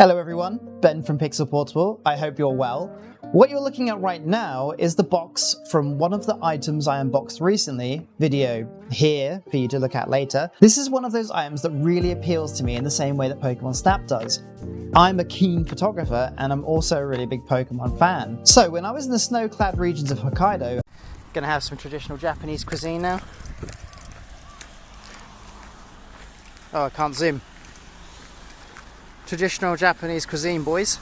Hello everyone, Ben from 𝙋𝙊𝙍𝙀𝙇. I hope you're well. What you're looking at right now is the box from one of the items I unboxed recently, video here for you to look at later. This is one of those items that really appeals to me in the same way that Pokémon Snap does. I'm a keen photographer and I'm also a really big Pokémon fan. So when I was in the snow-clad regions of Hokkaido, gonna have some traditional Japanese cuisine now. Oh, I can't zoom. Traditional Japanese cuisine, boys.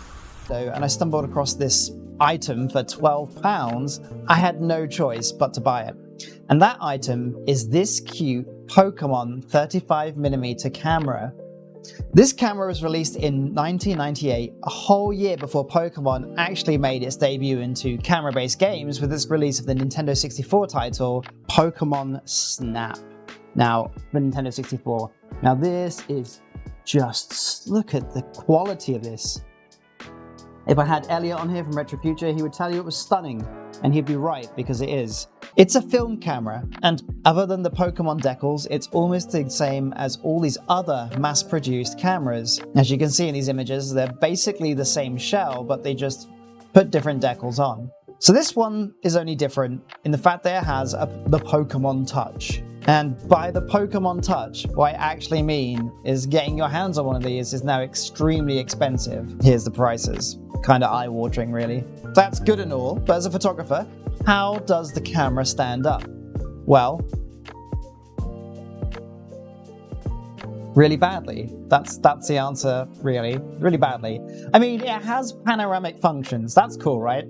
And I stumbled across this item for £12. I had no choice but to buy it. And that item is this cute Pokémon 35mm camera. This camera was released in 1998, a whole year before Pokémon actually made its debut into camera-based games with its release of the Nintendo 64 title, Pokémon Snap. Now, the Nintendo 64. Now this is just, look at the quality of this. If I had Elliot on here from Retro Future, he would tell you it was stunning, and he'd be right, because it is. It's a film camera, and other than the Pokémon decals, it's almost the same as all these other mass-produced cameras. As you can see in these images, they're basically the same shell, but they just put different decals on. So this one is only different in the fact that it has the Pokémon touch. And by the Pokémon touch, what I actually mean is getting your hands on one of these is now extremely expensive. Here's the prices. Kind of eye-watering, really. That's good and all, but as a photographer, how does the camera stand up? Well, really badly. That's the answer, really. Really badly. I mean, it has panoramic functions. That's cool, right?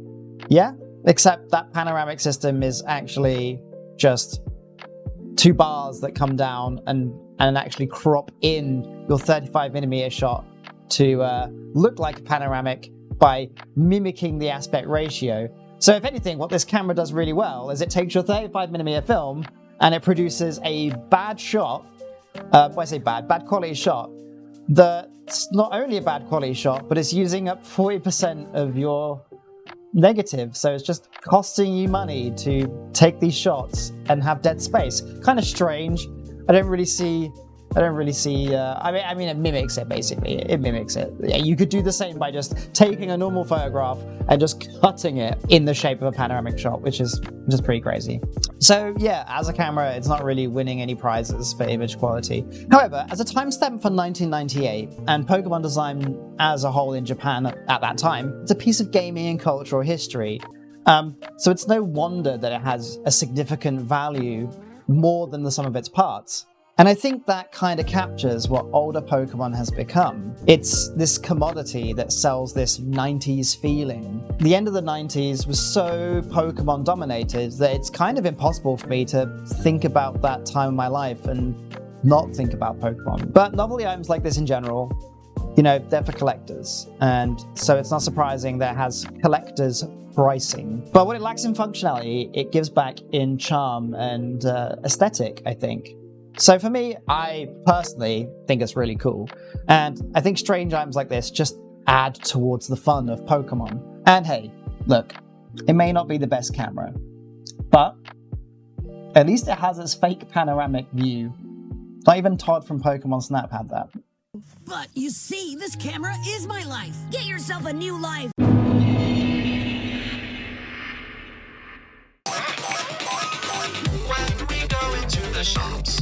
Yeah? Except that panoramic system is actually just two bars that come down and actually crop in your 35mm shot to look like a panoramic by mimicking the aspect ratio. So if anything, what this camera does really well is it takes your 35mm film and it produces a bad shot, when I say bad quality shot, that's not only a bad quality shot, but it's using up 40% of your negative, so it's just costing you money to take these shots and have dead space. Kind of strange. I don't really see. I mean, it mimics it basically. It mimics it. Yeah, you could do the same by just taking a normal photograph and just cutting it in the shape of a panoramic shot, which is just pretty crazy. So yeah, as a camera, it's not really winning any prizes for image quality. However, as a timestamp for 1998 and Pokemon design as a whole in Japan at that time, it's a piece of gaming and cultural history. So it's no wonder that it has a significant value more than the sum of its parts. And I think that kind of captures what older Pokemon has become. It's this commodity that sells this 90s feeling. The end of the 90s was so Pokemon dominated that it's kind of impossible for me to think about that time of my life and not think about Pokemon. But novelty items like this in general, you know, they're for collectors. And so it's not surprising that it has collectors pricing. But what it lacks in functionality, it gives back in charm and aesthetic, I think. So for me, I personally think it's really cool. And I think strange items like this just add towards the fun of Pokemon. And hey, look, it may not be the best camera, but at least it has its fake panoramic view. Not even Todd from Pokémon Snap had that. But you see, this camera is my life. Get yourself a new life. When we go into the shops,